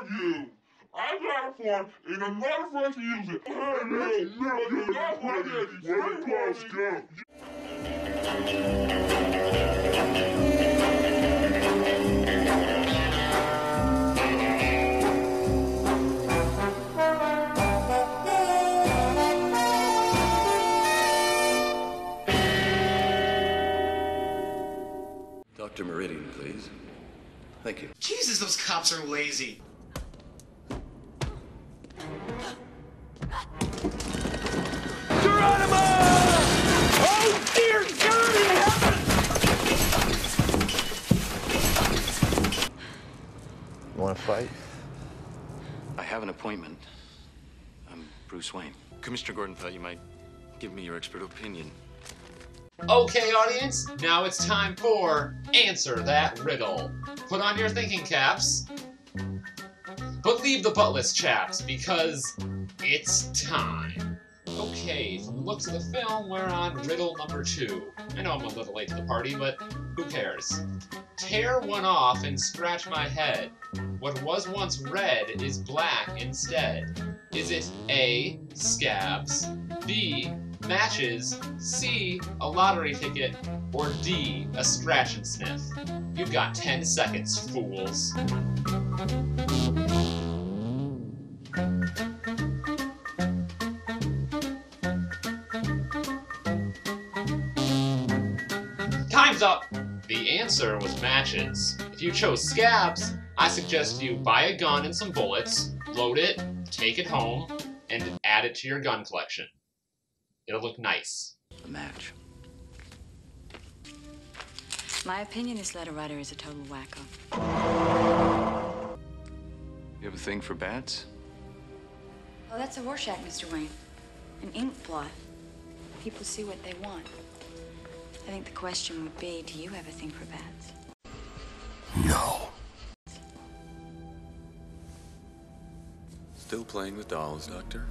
you. I got a form and I'm not afraid to use it. You're not my daddy. Where the claws go? Dr. Meridian, please. Thank you. Jesus, those cops are lazy. Geronimo! Oh, dear God in heaven! You want to fight? I have an appointment. I'm Bruce Wayne. Commissioner Gordon thought you might give me your expert opinion. Okay, audience, now it's time for Answer That Riddle. Put on your thinking caps, but leave the buttless chaps, because it's time. Okay, from the looks of the film, we're on riddle number 2. I know I'm a little late to the party, but who cares? Tear one off and scratch my head. What was once red is black instead. Is it A, scabs, B, matches, C, a lottery ticket, or D, a scratch and sniff? You've got 10 seconds, fools. Time's up! The answer was matches. If you chose scabs, I suggest you buy a gun and some bullets, load it, take it home, and add it to your gun collection. It'll look nice. A match. My opinion, this letter writer is a total wacko. You have a thing for bats? Well, that's a Rorschach, Mr. Wayne. An ink blot. People see what they want. I think the question would be, do you have a thing for bats? No. Still playing with dolls, Doctor?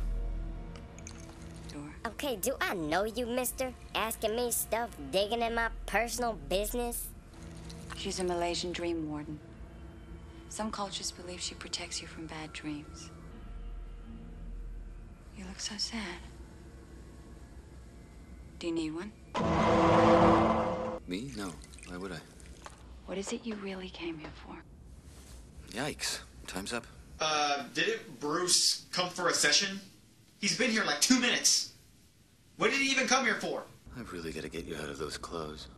Sure. Okay, do I know you, mister? Asking me stuff, digging in my personal business? She's a Malaysian dream warden. Some cultures believe she protects you from bad dreams. You look so sad. Do you need one? Me? No. Why would I? What is it you really came here for? Yikes. Time's up. Didn't Bruce come for a session? He's been here like 2 minutes. What did he even come here for? I've really got to get you out of those clothes.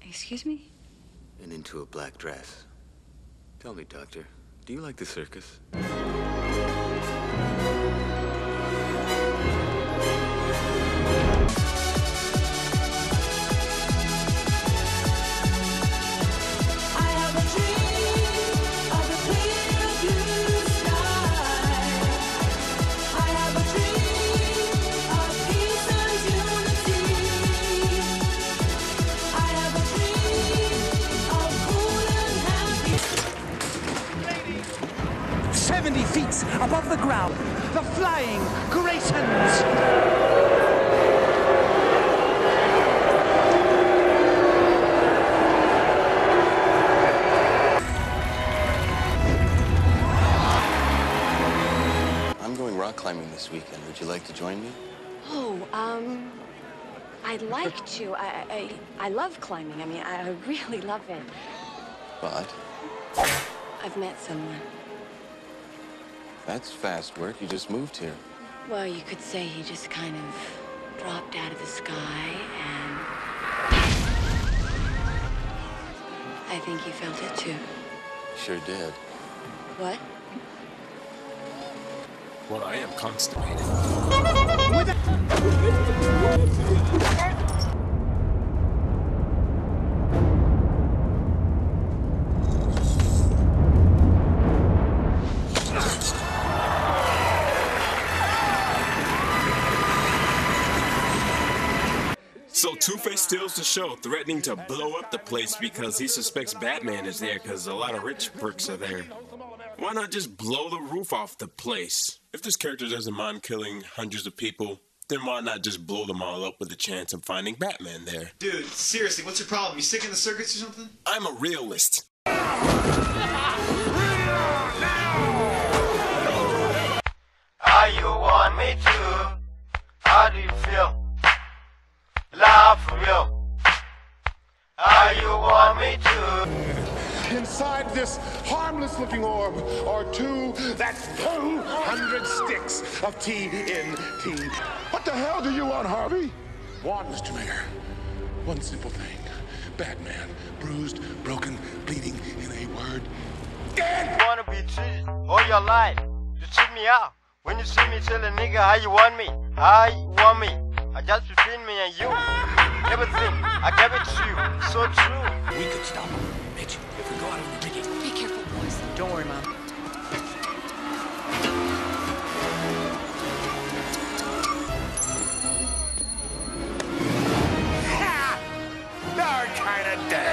Excuse me? And into a black dress. Tell me, Doctor, do you like the circus? Above the ground, the flying Graysons! I'm going rock climbing this weekend. Would you like to join me? Oh, I'd like to. I love climbing. I mean, I really love it. But I've met someone. that's fast work. You just moved here. Well, you could say he just kind of dropped out of the sky, and I think he felt it too. Sure did. What? Well, I am constipated. So Two-Face steals the show, threatening to blow up the place because he suspects Batman is there because a lot of rich perks are there. Why not just blow the roof off the place? If this character doesn't mind killing hundreds of people, then why not just blow them all up with a chance of finding Batman there? Dude, seriously, what's your problem? You sick in the circuits or something? I'm a realist. How you want me to? How do you feel? Love for real. How you want me to? Inside this harmless-looking orb are that's 200 sticks of TNT. What the hell do you want, Harvey? One, Mr. Mayor. One simple thing. Batman, bruised, broken, bleeding, in a word, dead! You wanna be treated all your life. You cheat me out. When you see me tell a nigga how you want me. How you want me. I just between me and you. Everything, I give it to you. So true. We could stop him, Mitch, if we go out on the digging. Be careful, boys. Don't worry, Mom. Our kind of day.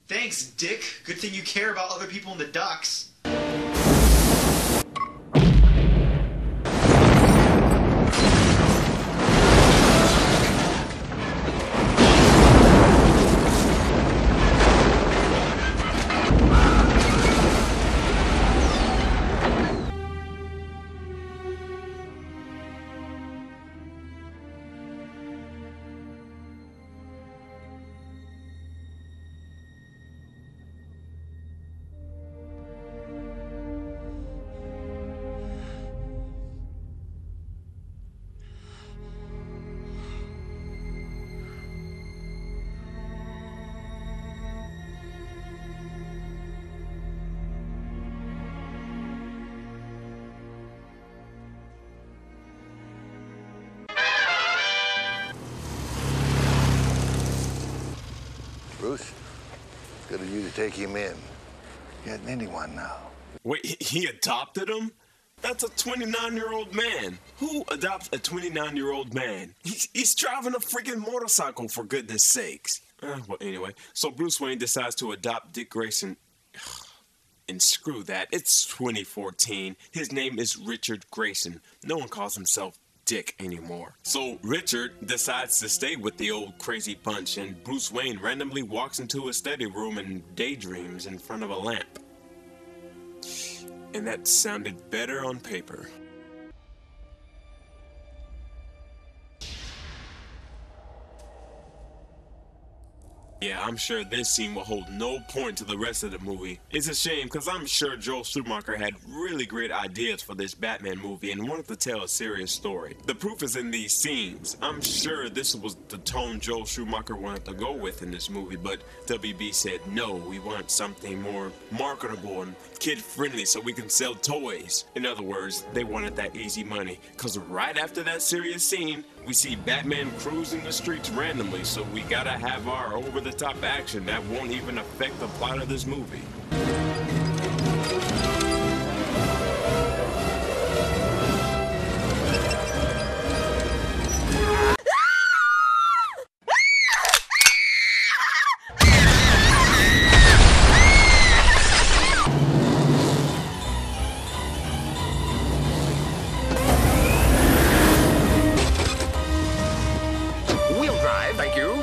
Thanks, Dick. Good thing you care about other people in the docks. Bruce, it's good of you to take him in. He hasn't anyone now. Wait, he adopted him? That's a 29-year-old man. Who adopts a 29-year-old man? He's driving a freaking motorcycle, for goodness sakes. Well, anyway, so Bruce Wayne decides to adopt Dick Grayson. And screw that, it's 2014. His name is Richard Grayson. No one calls himself Dick anymore. So Richard decides to stay with the old crazy bunch, and Bruce Wayne randomly walks into his study room and daydreams in front of a lamp. And that sounded better on paper. Yeah, I'm sure this scene will hold no point to the rest of the movie. It's a shame, because I'm sure Joel Schumacher had really great ideas for this Batman movie and wanted to tell a serious story. The proof is in these scenes. I'm sure this was the tone Joel Schumacher wanted to go with in this movie, but WB said, no, we want something more marketable and kid-friendly so we can sell toys. In other words, they wanted that easy money, because right after that serious scene, we see Batman cruising the streets randomly, so we gotta have our over-the-top action that won't even affect the plot of this movie. Wheel drive, thank you.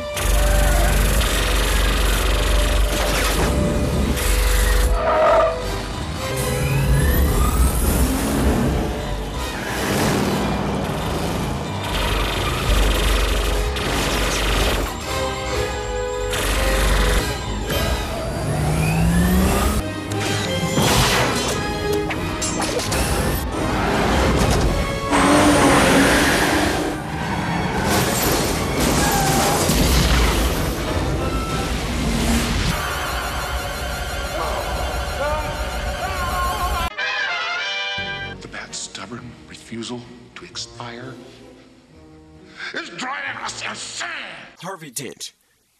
The bat's stubborn refusal to expire is driving us insane! Harvey Dent,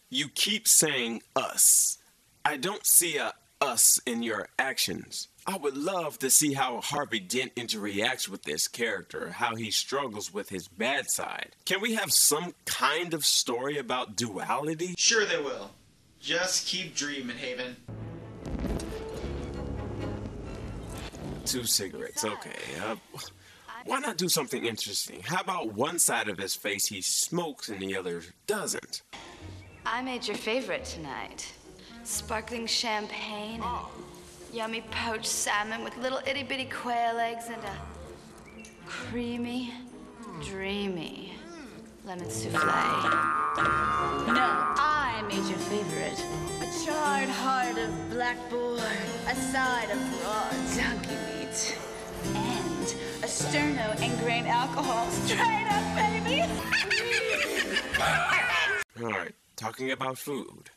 you keep saying us. I don't see a us in your actions. I would love to see how Harvey Dent interacts with this character, how he struggles with his bad side. Can we have some kind of story about duality? Sure they will. Just keep dreaming, Haven. 2 cigarettes, okay. Why not do something interesting? How about one side of his face he smokes and the other doesn't? I made your favorite tonight. Sparkling champagne and yummy poached salmon with little itty-bitty quail eggs and a creamy, dreamy lemon souffle. No, I made your favorite. A charred heart of black boar, a side of raw donkey meat, and a sterno and grain alcohol. Straight up, baby! All right, talking about food.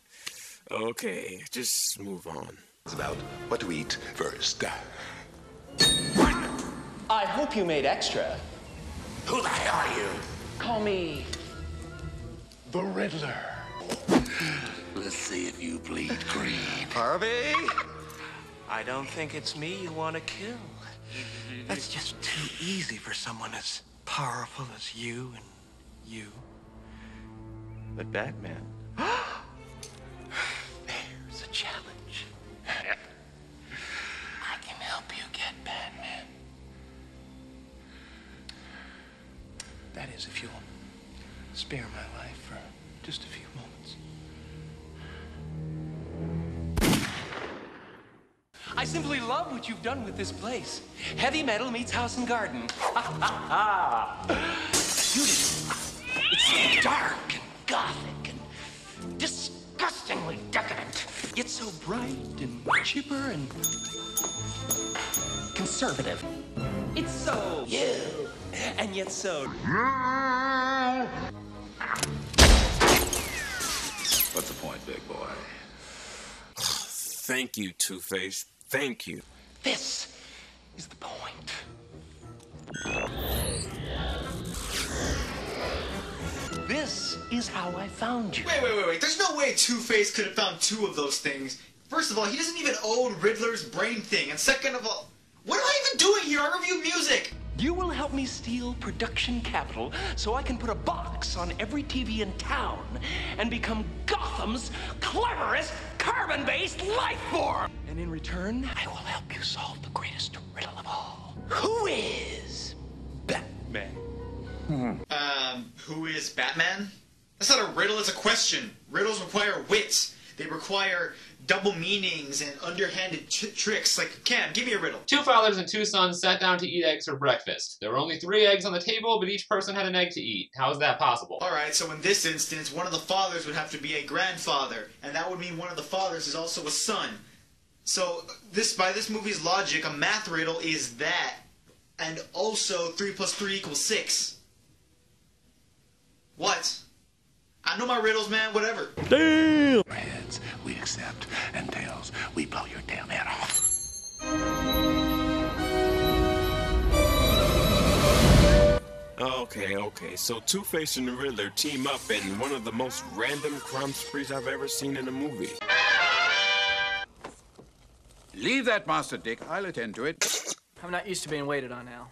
Okay, just move on. It's about what to eat first. I hope you made extra. Who the hell are you? Call me The Riddler. Let's see if you bleed green. Harvey. I don't think it's me you want to kill. That's just too easy for someone as powerful as you and you. But Batman. There's a challenge. I can help you get Batman. That is, if you'll spare my life for just a few moments. I simply love what you've done with this place. Heavy metal meets house and garden. Ha ha ha! Beautiful. It's dark and gothic and disgustingly decadent. Yet so bright and chipper and conservative. It's so you, and yet so. What's the point, big boy? Thank you, Two-Face. Thank you. This is the point. This is how I found you. Wait. There's no way Two-Face could have found 2 of those things. First of all, he doesn't even own Riddler's brain thing. And second of all, what am I even doing here? I review music. You will help me steal production capital so I can put a box on every TV in town and become Gotham's cleverest carbon-based life form. And in return, I will help you solve the greatest riddle of all. Who is Batman? Who is Batman? That's not a riddle, it's a question. Riddles require wit. They require double meanings and underhanded tricks. Like, Cam, give me a riddle. 2 fathers and 2 sons sat down to eat eggs for breakfast. There were only 3 eggs on the table, but each person had an egg to eat. How is that possible? Alright, so in this instance, one of the fathers would have to be a grandfather, and that would mean one of the fathers is also a son. So, by this movie's logic, a math riddle is that, and also 3 plus 3 equals 6. What? I know my riddles, man, whatever. Damn! Heads, we accept, and tails, we blow your damn head off. Okay. So Two-Face and the Riddler team up in one of the most random crime sprees I've ever seen in a movie. Leave that, Master Dick. I'll attend to it. I'm not used to being waited on, Al.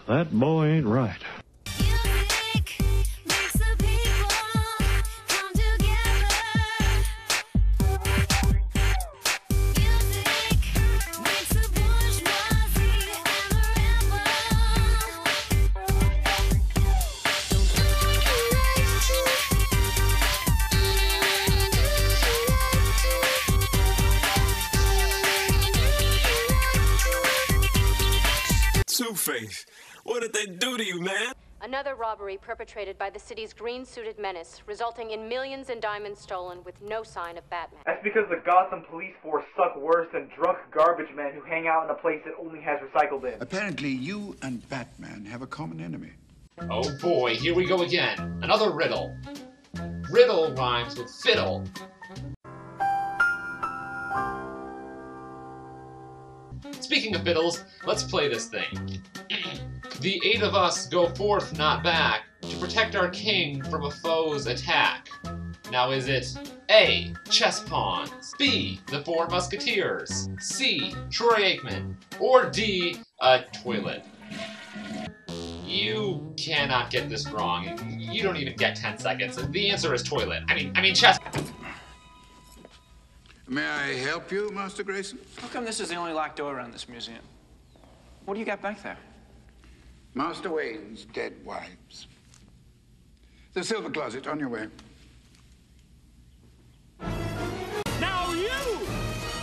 That boy ain't right. Two-Face, what did they do to you, man? Another robbery perpetrated by the city's green-suited menace, resulting in millions in diamonds stolen with no sign of Batman. That's because the Gotham police force suck worse than drunk garbage men who hang out in a place that only has recycle bins. Apparently, you and Batman have a common enemy. Oh boy, here we go again. Another riddle. Riddle rhymes with fiddle. Speaking of fiddles, let's play this thing. The 8 of us go forth, not back, to protect our king from a foe's attack. Now is it A. Chess pawns, B. The 4 musketeers, C. Troy Aikman, or D. A toilet? You cannot get this wrong. You don't even get 10 seconds. The answer is toilet. I mean chess. May I help you, Master Grayson? How come this is the only locked door around this museum? What do you got back there? Master Wayne's dead wives. The silver closet, on your way. Now you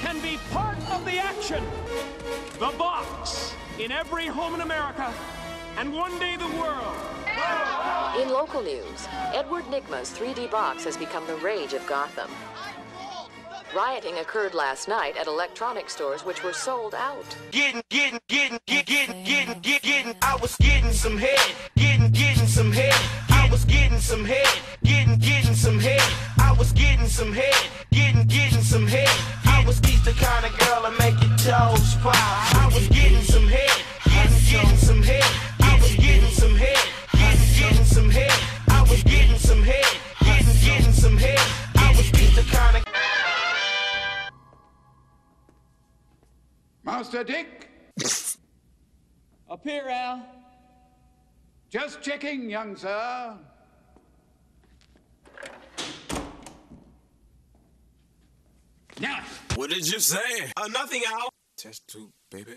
can be part of the action. The box in every home in America, and one day the world. In local news, Edward Nygma's 3D box has become the rage of Gotham. Rioting occurred last night at electronics stores which were sold out. Getting, I was getting some head. Getting some head. I was getting some head. Getting some head. I was getting some head. Getting some head. I was the kind of girl that make your toes pop. I was getting some head. Getting some head. I was getting some head. Getting some head. I was getting some head. Getting some head. I was the kind of. Master Dick? Up here, Al. Just checking, young sir. Now. What did you say? Nothing, Al. Test tube, baby.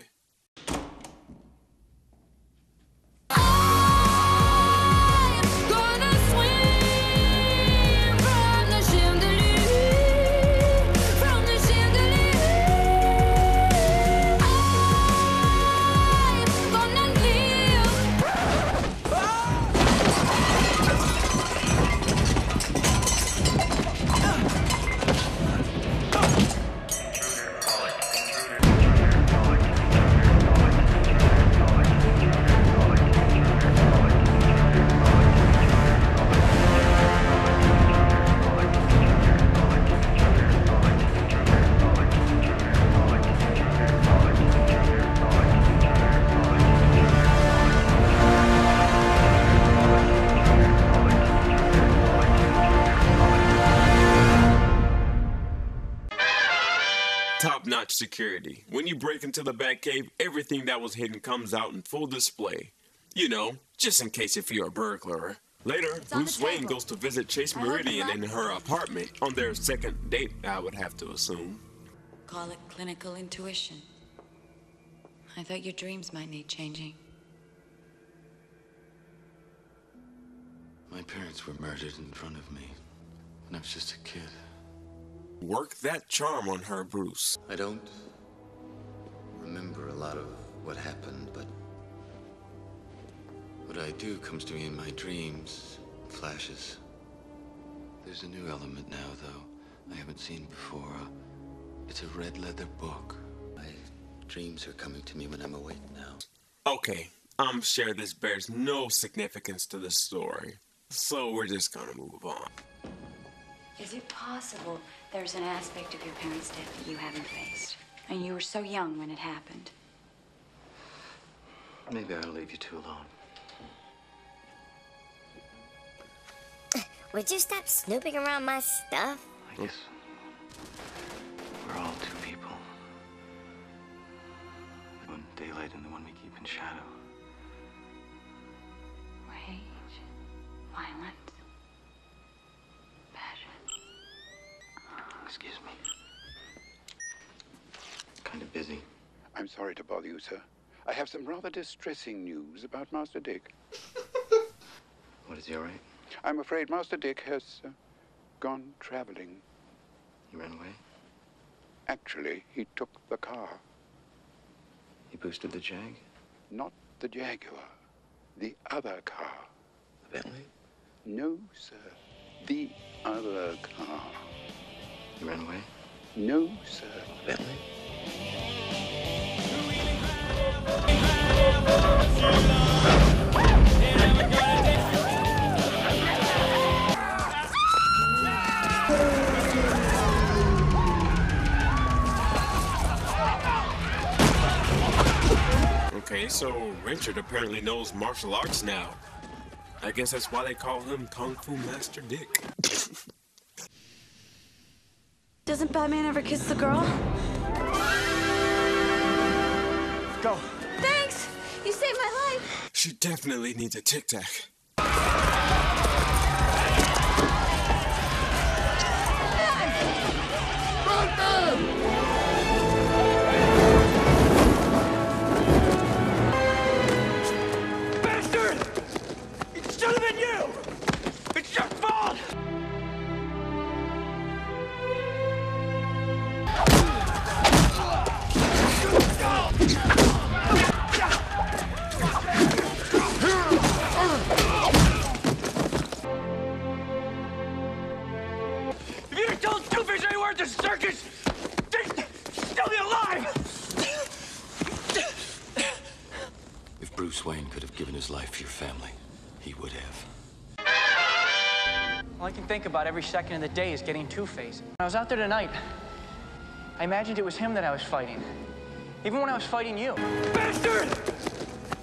Top-notch security. When you break into the Batcave, everything that was hidden comes out in full display. You know, just in case if you're a burglar. Later, Bruce Wayne goes to visit Chase Meridian in her apartment on their second date, I would have to assume. Call it clinical intuition. I thought your dreams might need changing. My parents were murdered in front of me when I was just a kid. Work that charm on her, Bruce. I don't remember a lot of what happened, but what I do comes to me in my dreams, flashes. There's a new element now, though, I haven't seen before. It's a red leather book. My dreams are coming to me when I'm awake now. Okay, I'm sure this bears no significance to the story, so we're just gonna move on. Is it possible there's an aspect of your parents' death that you haven't faced? And you were so young when it happened. Maybe I'll leave you two alone. Would you stop snooping around my stuff? I guess we're all two people. One daylight and the one we keep in shadow. Rage, violence, passion. Excuse me. Kind of busy. I'm sorry to bother you, sir. I have some rather distressing news about Master Dick. What, is he all right? I'm afraid Master Dick has gone traveling. He ran away? Actually, he took the car. He boosted the Jag? Not the Jaguar. The other car. The Bentley? No, sir. The other car. You ran away? No, sir. The Bentley? Okay, so Richard apparently knows martial arts now. I guess that's why they call him Kung Fu Master Dick. Doesn't Batman ever kiss the girl? Go. Thanks! You saved my life! She definitely needs a Tic Tac. Bastard! It should have been you! It's your fault! If you'd have told Two-Face anywhere at the circus, they'd still be alive! If Bruce Wayne could have given his life for your family, he would have. All I can think about every second of the day is getting Two-Face. When I was out there tonight, I imagined it was him that I was fighting. Even when I was fighting you. Bastard!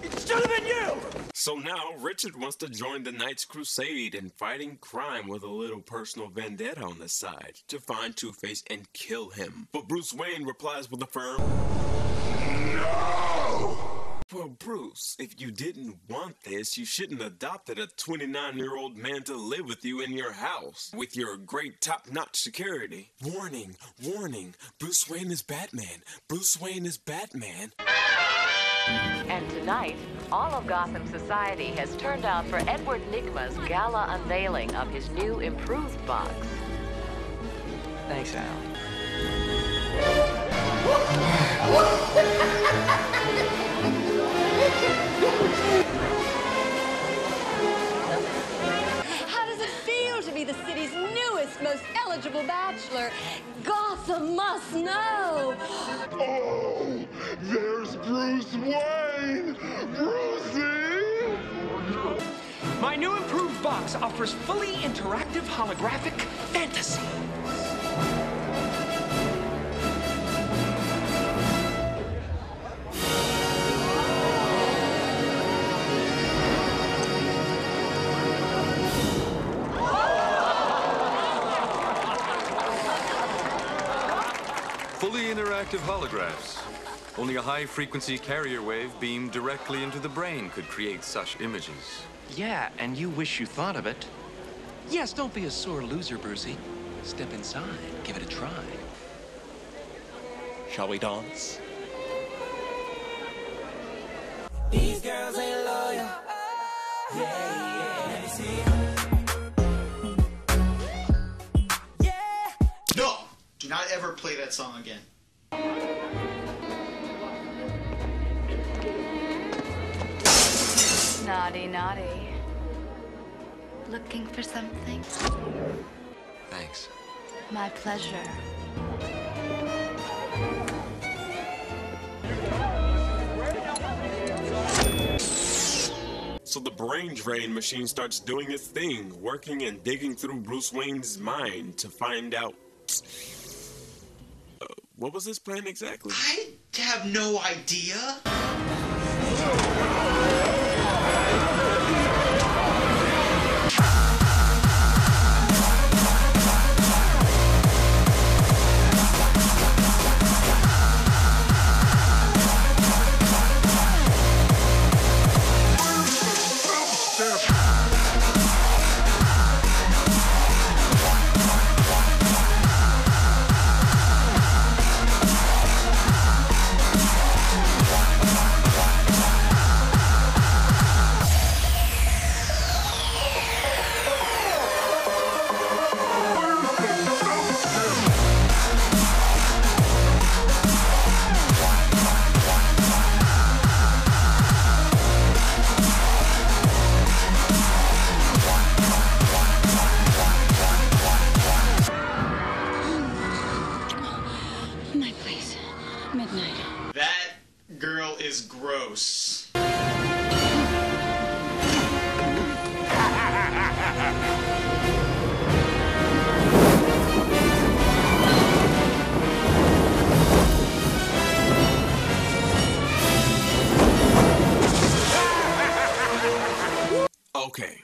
It should have been you! So now Richard wants to join the Knights Crusade in fighting crime with a little personal vendetta on the side to find Two-Face and kill him. But Bruce Wayne replies with a firm no! Well, Bruce, if you didn't want this, you shouldn't have adopted a 29-year-old man to live with you in your house with your great top-notch security. Warning, warning, Bruce Wayne is Batman. Bruce Wayne is Batman. And tonight, all of Gotham society has turned out for Edward Nygma's gala unveiling of his new improved box. Thanks, Al. How does it feel to be the city's newest, most eligible bachelor? Gotham must know! Oh, there's Bruce Wayne! Brucey! My new improved box offers fully interactive holographic fantasy. Fully interactive holographs. Only a high-frequency carrier wave beamed directly into the brain could create such images. Yeah, and you wish you thought of it. Yes, don't be a sore loser, Brucey. Step inside, give it a try. Shall we dance? These girls ain't loyal. Yeah, see? No! Do not ever play that song again. Naughty, naughty. Looking for something? Thanks. My pleasure. So the brain drain machine starts doing its thing, working and digging through Bruce Wayne's mind to find out... what was his plan exactly? I have no idea. Okay,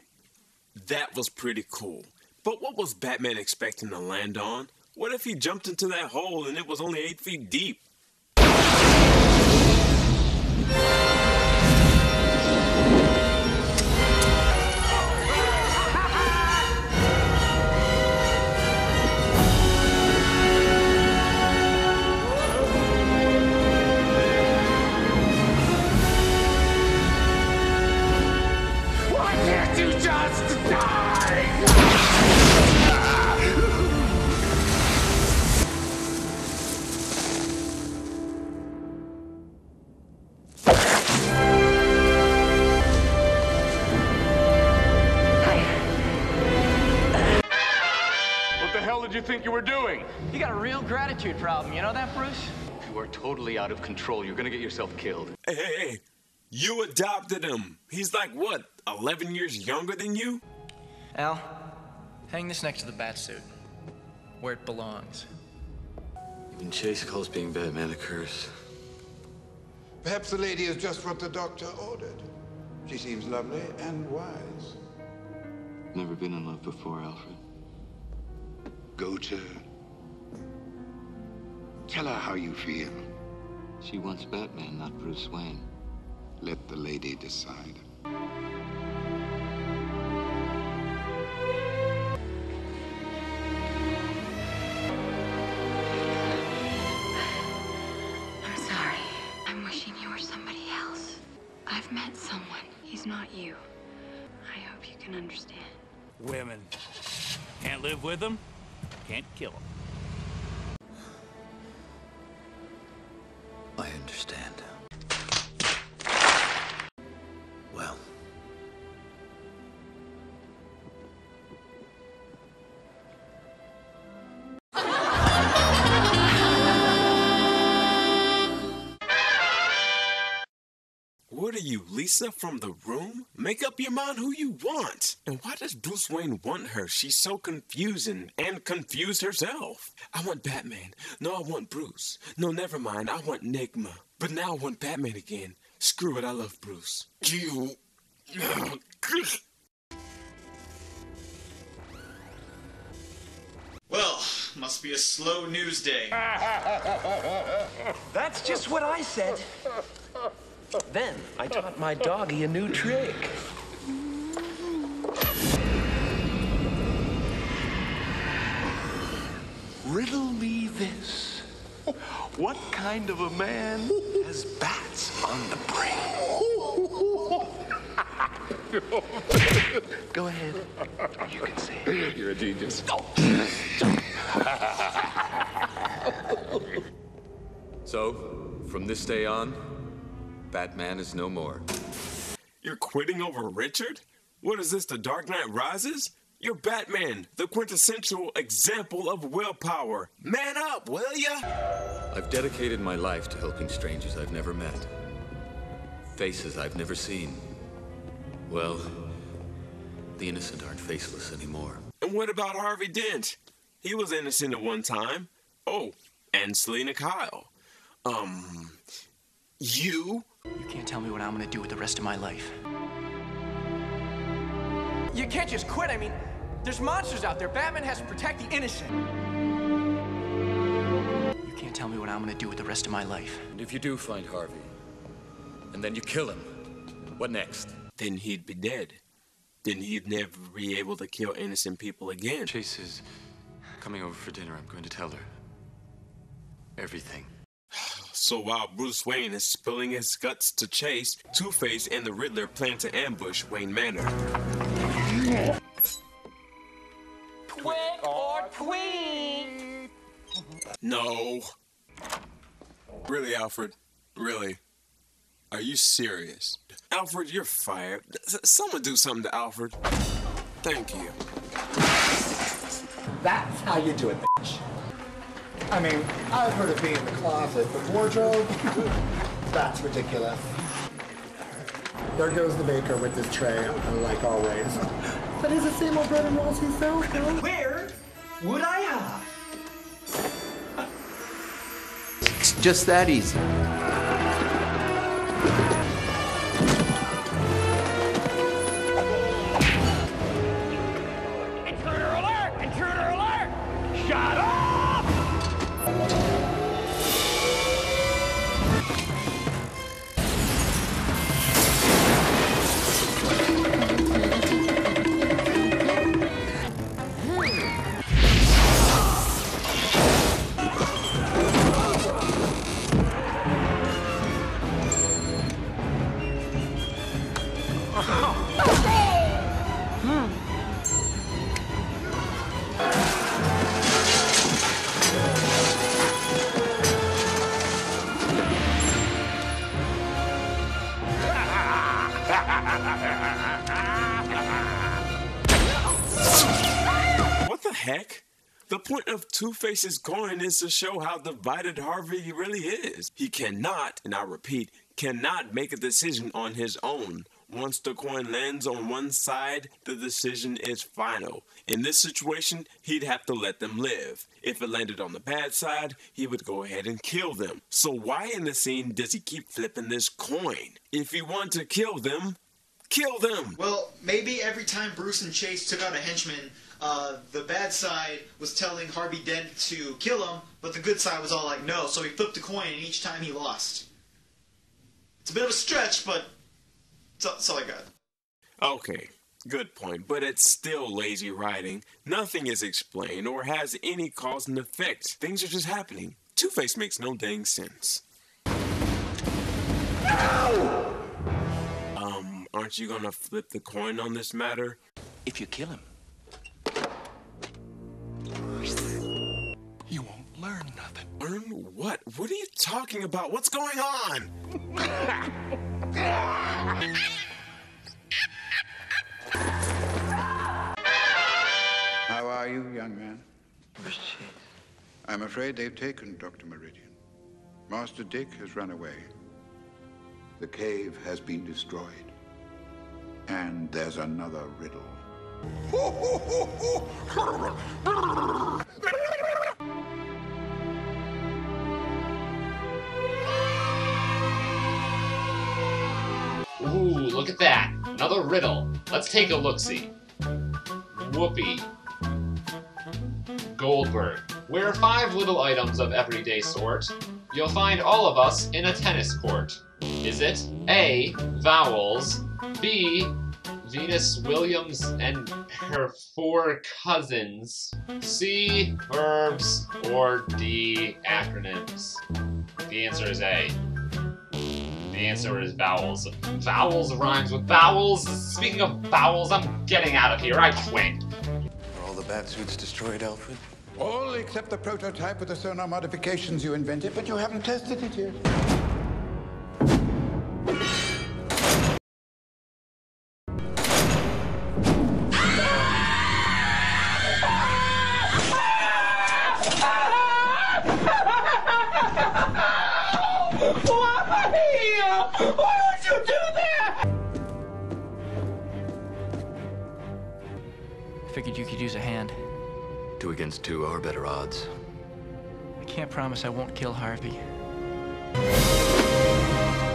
that was pretty cool. But what was Batman expecting to land on? What if he jumped into that hole and it was only 8 feet deep? Why can't you just die? What the hell did you think you were doing? You got a real gratitude problem, you know that, Bruce? You are totally out of control. You're gonna get yourself killed. Hey, you adopted him. He's like, what, 11 years younger than you? Al, hang this next to the bat suit, where it belongs. Even Chase calls being Batman a curse. Perhaps the lady is just what the doctor ordered. She seems lovely and wise. Never been in love before, Alfred. Go to her. Tell her how you feel. She wants Batman, not Bruce Wayne. Let the lady decide. I'm sorry. I'm wishing you were somebody else. I've met someone. He's not you. I hope you can understand. Women. Can't live with them, can't kill them. I understand. Well. What are you, Lisa from The Room? Make up your mind who you want. And why does Bruce Wayne want her? She's so confusing and confused herself. I want Batman. No, I want Bruce. No, never mind. I want Nigma. But now I want Batman again. Screw it, I love Bruce. You. Well, must be a slow news day. That's just what I said. Then I taught my doggy a new trick. Riddle me this. What kind of a man has bats on the brain? Go ahead. You can say it. You're a genius. So, from this day on, Batman is no more. You're quitting over Richard? What is this, The Dark Knight Rises? You're Batman, the quintessential example of willpower. Man up, will ya? I've dedicated my life to helping strangers I've never met. Faces I've never seen. Well, the innocent aren't faceless anymore. And what about Harvey Dent? He was innocent at one time. Oh, and Selena Kyle. You? You can't tell me what I'm gonna do with the rest of my life. You can't just quit. I mean, there's monsters out there. Batman has to protect the innocent. You can't tell me what I'm gonna do with the rest of my life. And if you do find Harvey, and then you kill him, what next? Then he'd be dead. Then he'd never be able to kill innocent people again. Chase is coming over for dinner. I'm going to tell her everything. So while Bruce Wayne is spilling his guts to Chase, Two-Face and the Riddler plan to ambush Wayne Manor. Twig or tweet? No. Really, Alfred? Really? Are you serious? Alfred, you're fired. Someone do something to Alfred. Thank you. That's how you do it, bitch. I mean, I've heard of being in the closet, but wardrobe? That's ridiculous. There goes the baker with his tray, like always. But is the same old bread and rolls he sells, though? Where would I have? It's just that easy. What the heck? The point of Two-Face's coin is to show how divided Harvey really is. He cannot, and I repeat, cannot make a decision on his own. Once the coin lands on one side, the decision is final. In this situation, he'd have to let them live. If it landed on the bad side, he would go ahead and kill them. So why in the scene does he keep flipping this coin? If he wants to kill them, kill them! Well, maybe every time Bruce and Chase took out a henchman, the bad side was telling Harvey Dent to kill him, but the good side was all like, no, so he flipped a coin and each time he lost. It's a bit of a stretch, but that's all I got. Okay, good point, but it's still lazy writing. Nothing is explained or has any cause and effect. Things are just happening. Two-Face makes no dang sense. No! Aren't you gonna flip the coin on this matter? If you kill him, you won't learn nothing. Learn what? What are you talking about? What's going on? How are you, young man? I'm afraid they've taken Dr. Meridian. Master Dick has run away. The cave has been destroyed. And there's another riddle. Ooh, look at that. Another riddle. Let's take a look-see. Whoopi. Goldberg. Wear 5 little items of everyday sort. You'll find all of us in a tennis court. Is it A, vowels, B, Venus Williams and her 4 cousins, C, verbs, or D, acronyms? The answer is A. The answer is vowels. Vowels rhymes with vowels. Speaking of vowels, I'm getting out of here. I quit. Are all the bat suits destroyed, Alfred? All except the prototype with the sonar modifications you invented, but you haven't tested it yet. Why would you do that? I figured you could use a hand. 2 against 2 are better odds. I can't promise I won't kill Harvey.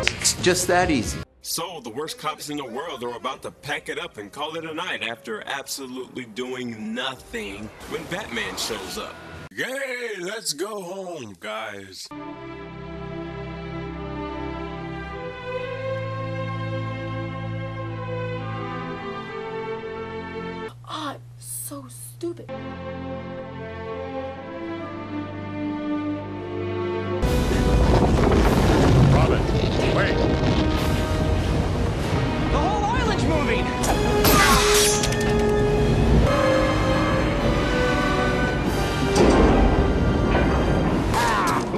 It's just that easy. So, the worst cops in the world are about to pack it up and call it a night after absolutely doing nothing when Batman shows up. Yay, let's go home, guys. I'm so stupid. Robin, wait. The whole island's moving!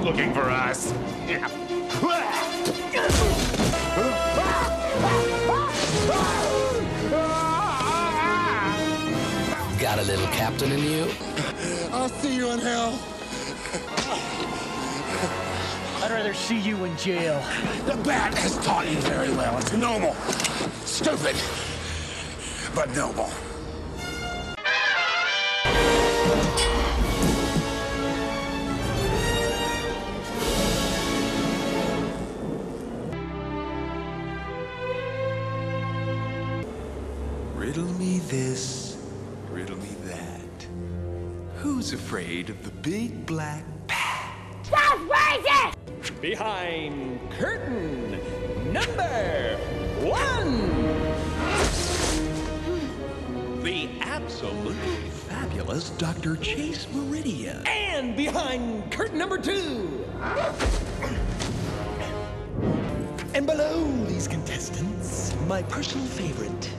Looking for us. Got a little captain in you? I'll see you in hell. I'd rather see you in jail. The bat has taught you very well. It's noble. Stupid, but noble. Riddle me this, riddle me that. Who's afraid of the big black bat? Stop racist! Behind curtain number 1. The absolutely fabulous Dr. Chase Meridian. And behind curtain number 2. And below the today's contestants, my personal favorite,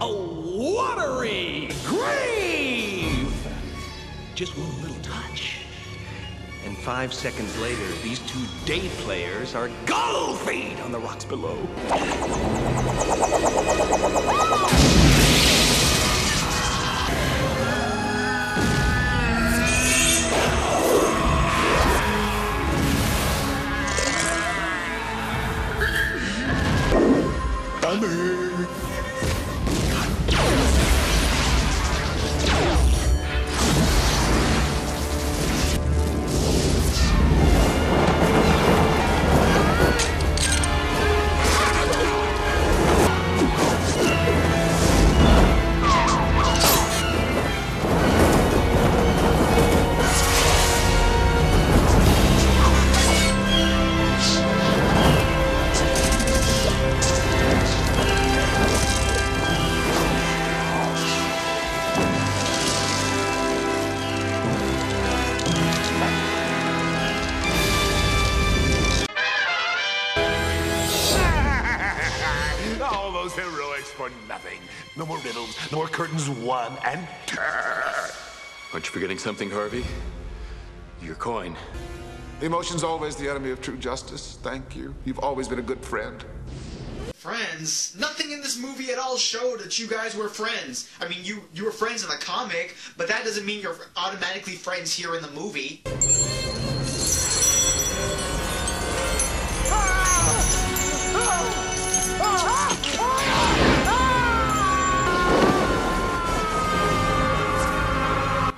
a watery grave! Just one little touch. And 5 seconds later, these two day players are gull feet on the rocks below. All those heroics for nothing. No more riddles, no more curtains, one and turn. Aren't you forgetting something, Harvey? Your coin. Emotion's always the enemy of true justice. Thank you. You've always been a good friend. Friends? Nothing in this movie at all showed that you guys were friends. I mean, you were friends in the comic, but that doesn't mean you're automatically friends here in the movie.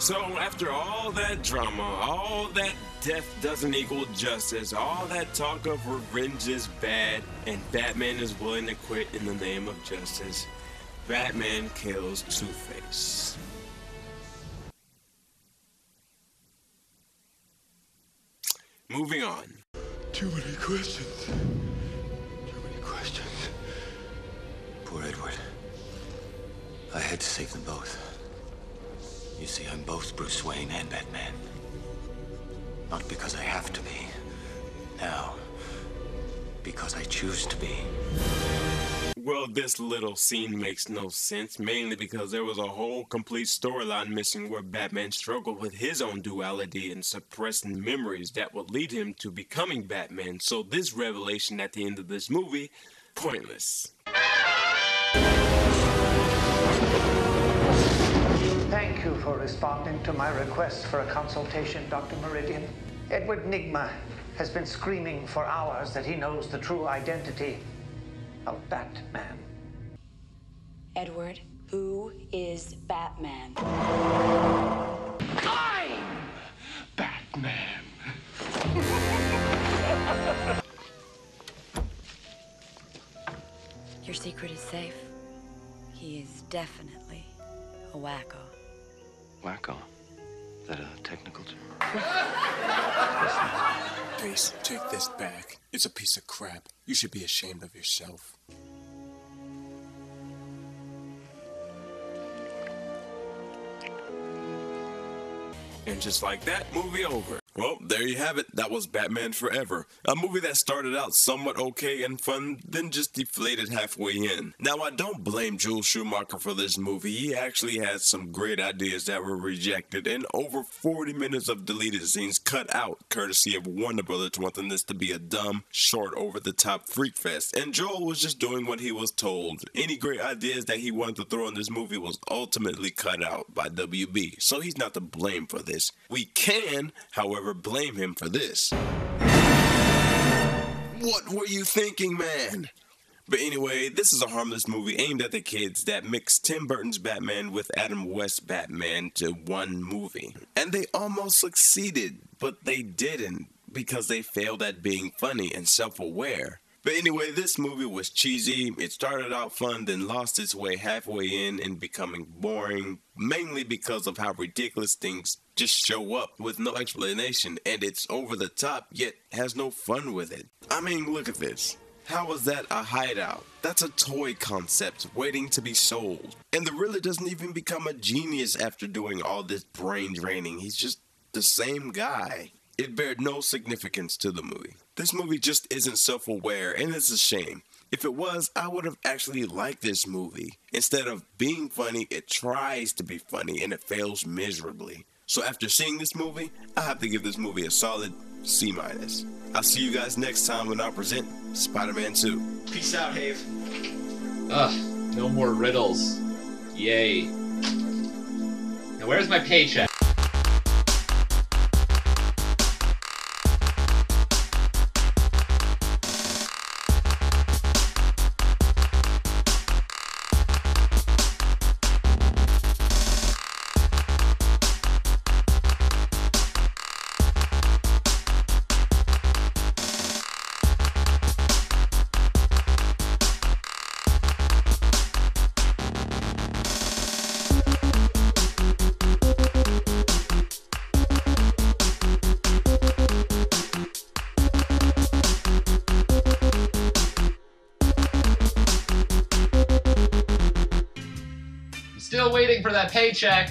So after all that drama, all that death doesn't equal justice, all that talk of revenge is bad, and Batman is willing to quit in the name of justice, Batman kills Two-Face. Moving on. Too many questions. Too many questions. Poor Edward. I had to save them both. You see, I'm both Bruce Wayne and Batman. Not because I have to be. Now, because I choose to be. Well, this little scene makes no sense, mainly because there was a whole complete storyline missing where Batman struggled with his own duality and suppressing memories that would lead him to becoming Batman. So this revelation at the end of this movie, pointless. Thank you for responding to my request for a consultation, Dr. Meridian. Edward Nygma has been screaming for hours that he knows the true identity of Batman. Edward, who is Batman? I'm Batman. Your secret is safe. He is definitely a wacko. Wacko? Is that a technical term? Please, take this back. It's a piece of crap. You should be ashamed of yourself. And just like that, movie over. Well, there you have it. That was Batman Forever. A movie that started out somewhat okay and fun, then just deflated halfway in. Now, I don't blame Joel Schumacher for this movie. He actually had some great ideas that were rejected, and over 40 minutes of deleted scenes cut out, courtesy of Warner Brothers wanting this to be a dumb, short, over-the-top freak fest. And Joel was just doing what he was told. Any great ideas that he wanted to throw in this movie was ultimately cut out by WB, so he's not to blame for this. We can, however, blame him for this. What were you thinking, man? But anyway, this is a harmless movie aimed at the kids that mixed Tim Burton's Batman with Adam West's Batman to one movie. And they almost succeeded, but they didn't because they failed at being funny and self-aware. But anyway, this movie was cheesy. It started out fun, then lost its way halfway in and becoming boring, mainly because of how ridiculous things just show up with no explanation, and it's over the top, yet has no fun with it. I mean, look at this. How is that a hideout? That's a toy concept waiting to be sold. And the Riddler doesn't even become a genius after doing all this brain draining. He's just the same guy. It bared no significance to the movie. This movie just isn't self-aware, and it's a shame. If it was, I would have actually liked this movie. Instead of being funny, it tries to be funny and it fails miserably. So after seeing this movie, I have to give this movie a solid C-. I'll see you guys next time when I present Spider-Man 2. Peace out, Have. Ugh, no more riddles. Yay. Now where's my paycheck? Still waiting for that paycheck.